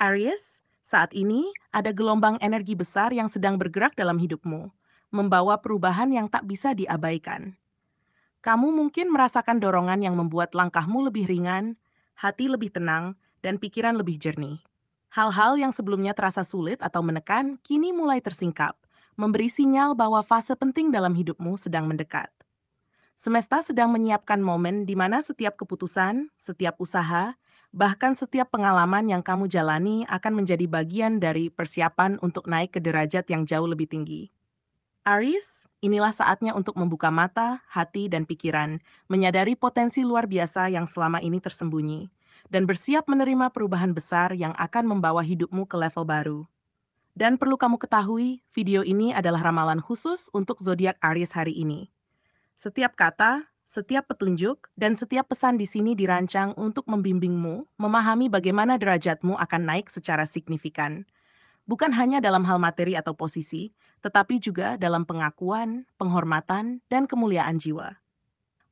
Aries, saat ini ada gelombang energi besar yang sedang bergerak dalam hidupmu, membawa perubahan yang tak bisa diabaikan. Kamu mungkin merasakan dorongan yang membuat langkahmu lebih ringan, hati lebih tenang, dan pikiran lebih jernih. Hal-hal yang sebelumnya terasa sulit atau menekan, kini mulai tersingkap, memberi sinyal bahwa fase penting dalam hidupmu sedang mendekat. Semesta sedang menyiapkan momen di mana setiap keputusan, setiap usaha, bahkan setiap pengalaman yang kamu jalani akan menjadi bagian dari persiapan untuk naik ke derajat yang jauh lebih tinggi. Aries, inilah saatnya untuk membuka mata, hati, dan pikiran, menyadari potensi luar biasa yang selama ini tersembunyi, dan bersiap menerima perubahan besar yang akan membawa hidupmu ke level baru. Dan perlu kamu ketahui, video ini adalah ramalan khusus untuk zodiak Aries hari ini. Setiap kata, setiap petunjuk, dan setiap pesan di sini dirancang untuk membimbingmu memahami bagaimana derajatmu akan naik secara signifikan. Bukan hanya dalam hal materi atau posisi, tetapi juga dalam pengakuan, penghormatan, dan kemuliaan jiwa.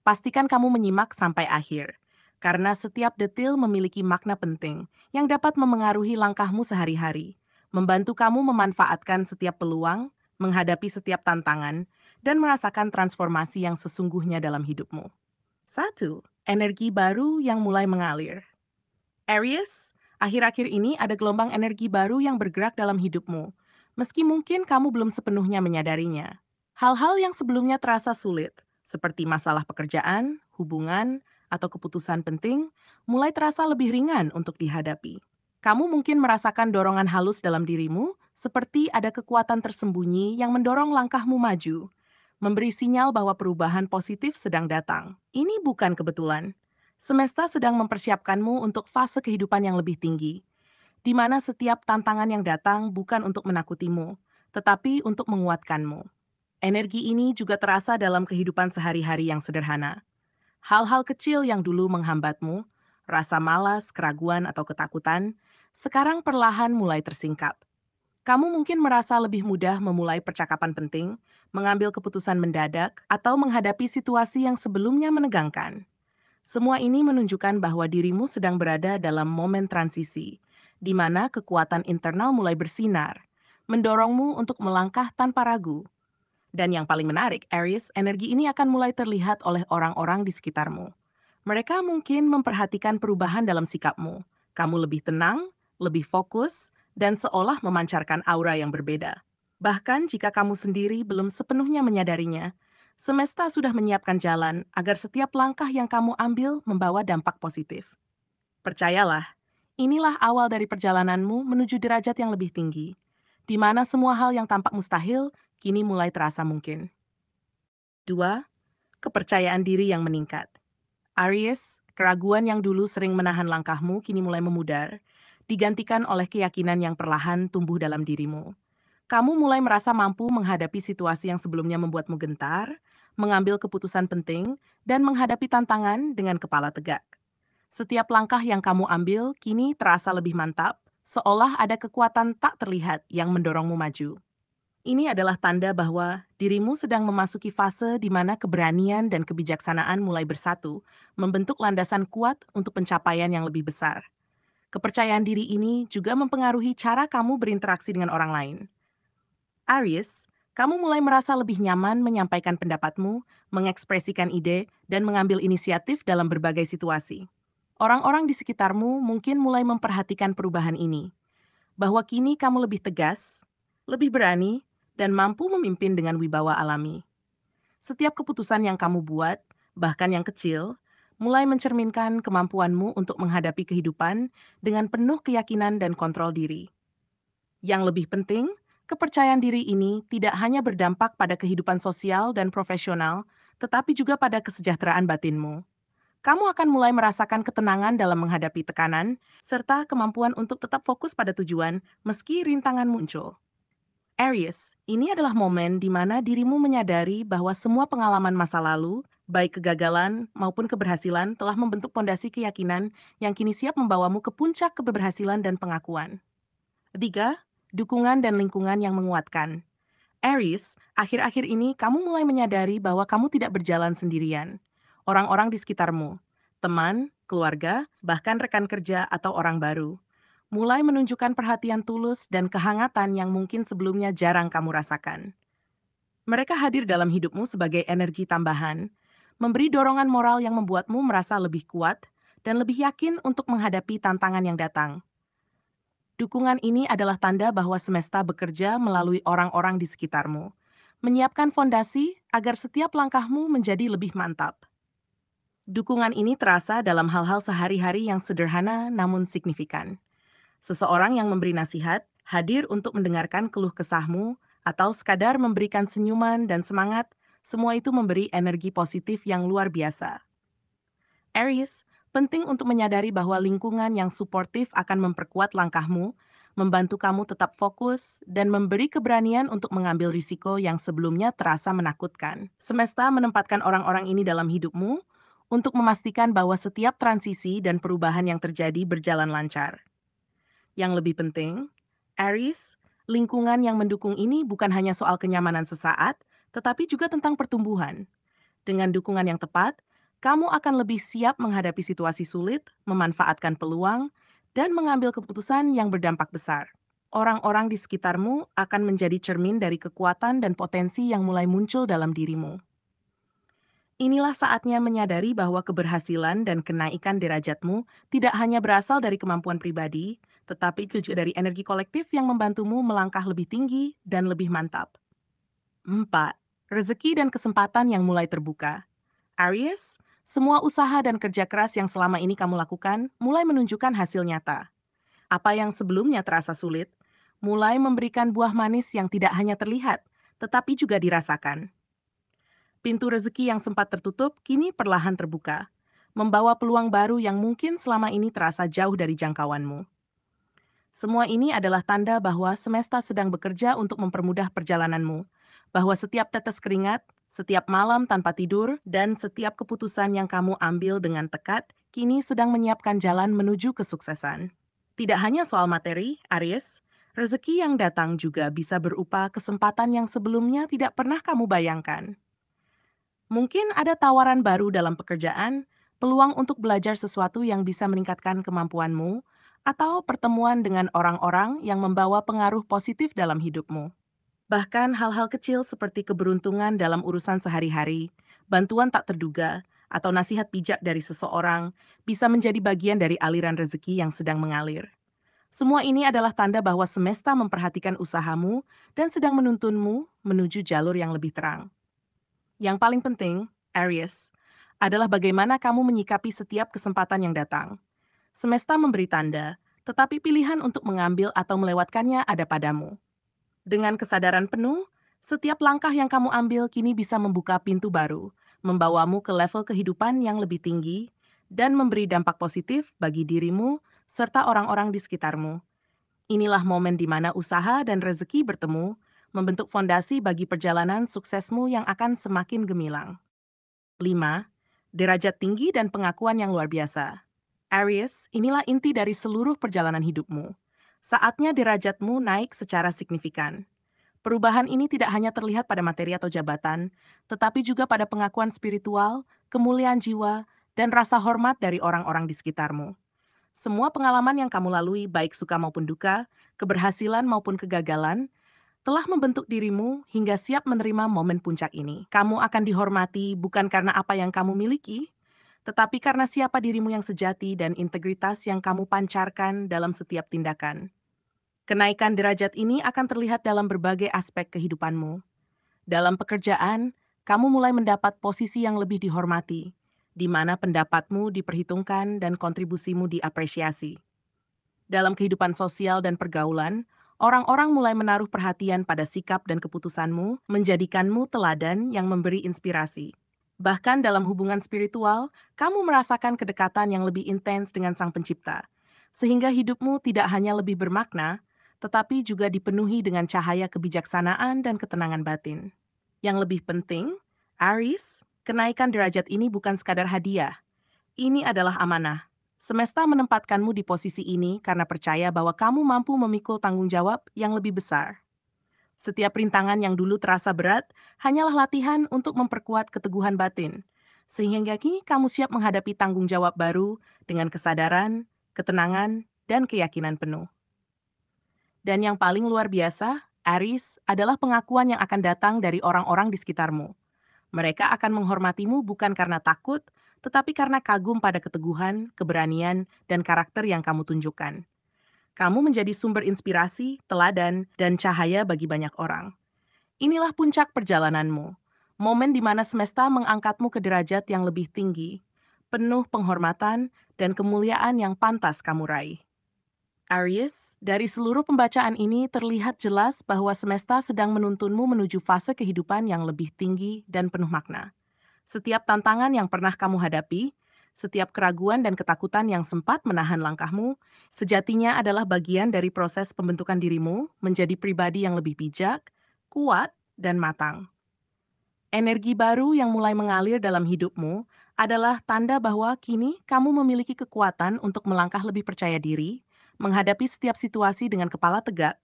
Pastikan kamu menyimak sampai akhir, karena setiap detil memiliki makna penting yang dapat memengaruhi langkahmu sehari-hari, membantu kamu memanfaatkan setiap peluang, menghadapi setiap tantangan, dan merasakan transformasi yang sesungguhnya dalam hidupmu. 1. Energi baru yang mulai mengalir. Aries, akhir-akhir ini ada gelombang energi baru yang bergerak dalam hidupmu, meski mungkin kamu belum sepenuhnya menyadarinya. Hal-hal yang sebelumnya terasa sulit, seperti masalah pekerjaan, hubungan, atau keputusan penting, mulai terasa lebih ringan untuk dihadapi. Kamu mungkin merasakan dorongan halus dalam dirimu, seperti ada kekuatan tersembunyi yang mendorong langkahmu maju, memberi sinyal bahwa perubahan positif sedang datang. Ini bukan kebetulan. Semesta sedang mempersiapkanmu untuk fase kehidupan yang lebih tinggi, di mana setiap tantangan yang datang bukan untuk menakutimu, tetapi untuk menguatkanmu. Energi ini juga terasa dalam kehidupan sehari-hari yang sederhana. Hal-hal kecil yang dulu menghambatmu, rasa malas, keraguan, atau ketakutan, sekarang perlahan mulai tersingkap. Kamu mungkin merasa lebih mudah memulai percakapan penting, mengambil keputusan mendadak, atau menghadapi situasi yang sebelumnya menegangkan. Semua ini menunjukkan bahwa dirimu sedang berada dalam momen transisi, di mana kekuatan internal mulai bersinar, mendorongmu untuk melangkah tanpa ragu. Dan yang paling menarik, Aries, energi ini akan mulai terlihat oleh orang-orang di sekitarmu. Mereka mungkin memperhatikan perubahan dalam sikapmu. Kamu lebih tenang, lebih fokus, dan seolah memancarkan aura yang berbeda. Bahkan jika kamu sendiri belum sepenuhnya menyadarinya, semesta sudah menyiapkan jalan agar setiap langkah yang kamu ambil membawa dampak positif. Percayalah, inilah awal dari perjalananmu menuju derajat yang lebih tinggi, di mana semua hal yang tampak mustahil kini mulai terasa mungkin. 2. Kepercayaan diri yang meningkat. Aries, keraguan yang dulu sering menahan langkahmu kini mulai memudar, digantikan oleh keyakinan yang perlahan tumbuh dalam dirimu. Kamu mulai merasa mampu menghadapi situasi yang sebelumnya membuatmu gentar, mengambil keputusan penting, dan menghadapi tantangan dengan kepala tegak. Setiap langkah yang kamu ambil kini terasa lebih mantap, seolah ada kekuatan tak terlihat yang mendorongmu maju. Ini adalah tanda bahwa dirimu sedang memasuki fase di mana keberanian dan kebijaksanaan mulai bersatu, membentuk landasan kuat untuk pencapaian yang lebih besar. Kepercayaan diri ini juga mempengaruhi cara kamu berinteraksi dengan orang lain. Aries, kamu mulai merasa lebih nyaman menyampaikan pendapatmu, mengekspresikan ide, dan mengambil inisiatif dalam berbagai situasi. Orang-orang di sekitarmu mungkin mulai memperhatikan perubahan ini, bahwa kini kamu lebih tegas, lebih berani, dan mampu memimpin dengan wibawa alami. Setiap keputusan yang kamu buat, bahkan yang kecil, mulai mencerminkan kemampuanmu untuk menghadapi kehidupan dengan penuh keyakinan dan kontrol diri. Yang lebih penting, kepercayaan diri ini tidak hanya berdampak pada kehidupan sosial dan profesional, tetapi juga pada kesejahteraan batinmu. Kamu akan mulai merasakan ketenangan dalam menghadapi tekanan, serta kemampuan untuk tetap fokus pada tujuan meski rintangan muncul. Aries, ini adalah momen di mana dirimu menyadari bahwa semua pengalaman masa lalu, baik kegagalan maupun keberhasilan, telah membentuk pondasi keyakinan yang kini siap membawamu ke puncak keberhasilan dan pengakuan. 3. Dukungan dan lingkungan yang menguatkan. Aries, akhir-akhir ini kamu mulai menyadari bahwa kamu tidak berjalan sendirian. Orang-orang di sekitarmu, teman, keluarga, bahkan rekan kerja atau orang baru, mulai menunjukkan perhatian tulus dan kehangatan yang mungkin sebelumnya jarang kamu rasakan. Mereka hadir dalam hidupmu sebagai energi tambahan, memberi dorongan moral yang membuatmu merasa lebih kuat dan lebih yakin untuk menghadapi tantangan yang datang. Dukungan ini adalah tanda bahwa semesta bekerja melalui orang-orang di sekitarmu, menyiapkan fondasi agar setiap langkahmu menjadi lebih mantap. Dukungan ini terasa dalam hal-hal sehari-hari yang sederhana namun signifikan. Seseorang yang memberi nasihat, hadir untuk mendengarkan keluh kesahmu, atau sekadar memberikan senyuman dan semangat, semua itu memberi energi positif yang luar biasa. Aries, penting untuk menyadari bahwa lingkungan yang suportif akan memperkuat langkahmu, membantu kamu tetap fokus, dan memberi keberanian untuk mengambil risiko yang sebelumnya terasa menakutkan. Semesta menempatkan orang-orang ini dalam hidupmu untuk memastikan bahwa setiap transisi dan perubahan yang terjadi berjalan lancar. Yang lebih penting, Aries, lingkungan yang mendukung ini bukan hanya soal kenyamanan sesaat, tetapi juga tentang pertumbuhan. Dengan dukungan yang tepat, kamu akan lebih siap menghadapi situasi sulit, memanfaatkan peluang, dan mengambil keputusan yang berdampak besar. Orang-orang di sekitarmu akan menjadi cermin dari kekuatan dan potensi yang mulai muncul dalam dirimu. Inilah saatnya menyadari bahwa keberhasilan dan kenaikan derajatmu tidak hanya berasal dari kemampuan pribadi, tetapi juga dari energi kolektif yang membantumu melangkah lebih tinggi dan lebih mantap. 4. Rezeki dan kesempatan yang mulai terbuka. Aries, semua usaha dan kerja keras yang selama ini kamu lakukan mulai menunjukkan hasil nyata. Apa yang sebelumnya terasa sulit, mulai memberikan buah manis yang tidak hanya terlihat, tetapi juga dirasakan. Pintu rezeki yang sempat tertutup kini perlahan terbuka, membawa peluang baru yang mungkin selama ini terasa jauh dari jangkauanmu. Semua ini adalah tanda bahwa semesta sedang bekerja untuk mempermudah perjalananmu, bahwa setiap tetes keringat, setiap malam tanpa tidur, dan setiap keputusan yang kamu ambil dengan tekad, kini sedang menyiapkan jalan menuju kesuksesan. Tidak hanya soal materi, Aries, rezeki yang datang juga bisa berupa kesempatan yang sebelumnya tidak pernah kamu bayangkan. Mungkin ada tawaran baru dalam pekerjaan, peluang untuk belajar sesuatu yang bisa meningkatkan kemampuanmu, atau pertemuan dengan orang-orang yang membawa pengaruh positif dalam hidupmu. Bahkan hal-hal kecil seperti keberuntungan dalam urusan sehari-hari, bantuan tak terduga, atau nasihat bijak dari seseorang bisa menjadi bagian dari aliran rezeki yang sedang mengalir. Semua ini adalah tanda bahwa semesta memperhatikan usahamu dan sedang menuntunmu menuju jalur yang lebih terang. Yang paling penting, Aries, adalah bagaimana kamu menyikapi setiap kesempatan yang datang. Semesta memberi tanda, tetapi pilihan untuk mengambil atau melewatkannya ada padamu. Dengan kesadaran penuh, setiap langkah yang kamu ambil kini bisa membuka pintu baru, membawamu ke level kehidupan yang lebih tinggi, dan memberi dampak positif bagi dirimu serta orang-orang di sekitarmu. Inilah momen di mana usaha dan rezeki bertemu, membentuk fondasi bagi perjalanan suksesmu yang akan semakin gemilang. 5. Derajat tinggi dan pengakuan yang luar biasa. Aries, inilah inti dari seluruh perjalanan hidupmu. Saatnya derajatmu naik secara signifikan. Perubahan ini tidak hanya terlihat pada materi atau jabatan, tetapi juga pada pengakuan spiritual, kemuliaan jiwa, dan rasa hormat dari orang-orang di sekitarmu. Semua pengalaman yang kamu lalui, baik suka maupun duka, keberhasilan maupun kegagalan, telah membentuk dirimu hingga siap menerima momen puncak ini. Kamu akan dihormati bukan karena apa yang kamu miliki, tetapi karena siapa dirimu yang sejati dan integritas yang kamu pancarkan dalam setiap tindakan. Kenaikan derajat ini akan terlihat dalam berbagai aspek kehidupanmu. Dalam pekerjaan, kamu mulai mendapat posisi yang lebih dihormati, di mana pendapatmu diperhitungkan dan kontribusimu diapresiasi. Dalam kehidupan sosial dan pergaulan, orang-orang mulai menaruh perhatian pada sikap dan keputusanmu, menjadikanmu teladan yang memberi inspirasi. Bahkan dalam hubungan spiritual, kamu merasakan kedekatan yang lebih intens dengan Sang Pencipta, sehingga hidupmu tidak hanya lebih bermakna, tetapi juga dipenuhi dengan cahaya kebijaksanaan dan ketenangan batin. Yang lebih penting, Aries, kenaikan derajat ini bukan sekadar hadiah. Ini adalah amanah. Semesta menempatkanmu di posisi ini karena percaya bahwa kamu mampu memikul tanggung jawab yang lebih besar. Setiap rintangan yang dulu terasa berat hanyalah latihan untuk memperkuat keteguhan batin, sehingga kini kamu siap menghadapi tanggung jawab baru dengan kesadaran, ketenangan, dan keyakinan penuh. Dan yang paling luar biasa, Aries, adalah pengakuan yang akan datang dari orang-orang di sekitarmu. Mereka akan menghormatimu bukan karena takut, tetapi karena kagum pada keteguhan, keberanian, dan karakter yang kamu tunjukkan. Kamu menjadi sumber inspirasi, teladan, dan cahaya bagi banyak orang. Inilah puncak perjalananmu, momen di mana semesta mengangkatmu ke derajat yang lebih tinggi, penuh penghormatan dan kemuliaan yang pantas kamu raih. Aries, dari seluruh pembacaan ini terlihat jelas bahwa semesta sedang menuntunmu menuju fase kehidupan yang lebih tinggi dan penuh makna. Setiap tantangan yang pernah kamu hadapi, setiap keraguan dan ketakutan yang sempat menahan langkahmu, sejatinya adalah bagian dari proses pembentukan dirimu menjadi pribadi yang lebih bijak, kuat, dan matang. Energi baru yang mulai mengalir dalam hidupmu adalah tanda bahwa kini kamu memiliki kekuatan untuk melangkah lebih percaya diri, menghadapi setiap situasi dengan kepala tegak,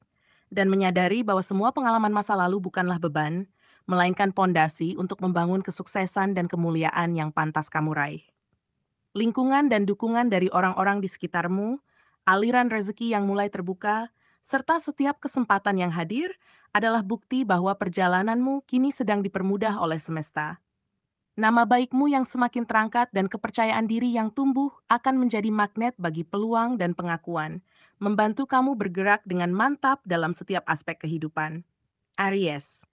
dan menyadari bahwa semua pengalaman masa lalu bukanlah beban, melainkan pondasi untuk membangun kesuksesan dan kemuliaan yang pantas kamu raih. Lingkungan dan dukungan dari orang-orang di sekitarmu, aliran rezeki yang mulai terbuka, serta setiap kesempatan yang hadir adalah bukti bahwa perjalananmu kini sedang dipermudah oleh semesta. Nama baikmu yang semakin terangkat dan kepercayaan diri yang tumbuh akan menjadi magnet bagi peluang dan pengakuan, membantu kamu bergerak dengan mantap dalam setiap aspek kehidupan. Aries,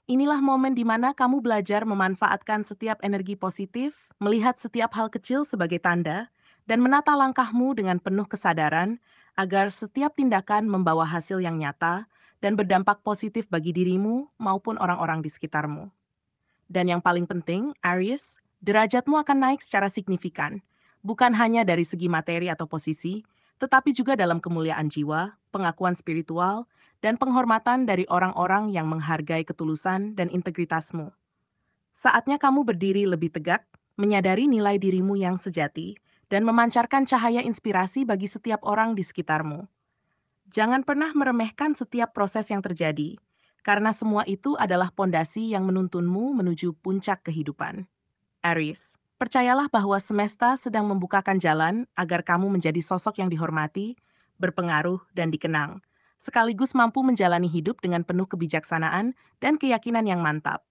inilah momen di mana kamu belajar memanfaatkan setiap energi positif, melihat setiap hal kecil sebagai tanda, dan menata langkahmu dengan penuh kesadaran agar setiap tindakan membawa hasil yang nyata dan berdampak positif bagi dirimu maupun orang-orang di sekitarmu. Dan yang paling penting, Aries, derajatmu akan naik secara signifikan, bukan hanya dari segi materi atau posisi, tetapi juga dalam kemuliaan jiwa, pengakuan spiritual, dan penghormatan dari orang-orang yang menghargai ketulusan dan integritasmu. Saatnya kamu berdiri lebih tegak, menyadari nilai dirimu yang sejati, dan memancarkan cahaya inspirasi bagi setiap orang di sekitarmu. Jangan pernah meremehkan setiap proses yang terjadi, karena semua itu adalah pondasi yang menuntunmu menuju puncak kehidupan. Aries, percayalah bahwa semesta sedang membukakan jalan agar kamu menjadi sosok yang dihormati, berpengaruh, dan dikenang, sekaligus mampu menjalani hidup dengan penuh kebijaksanaan dan keyakinan yang mantap.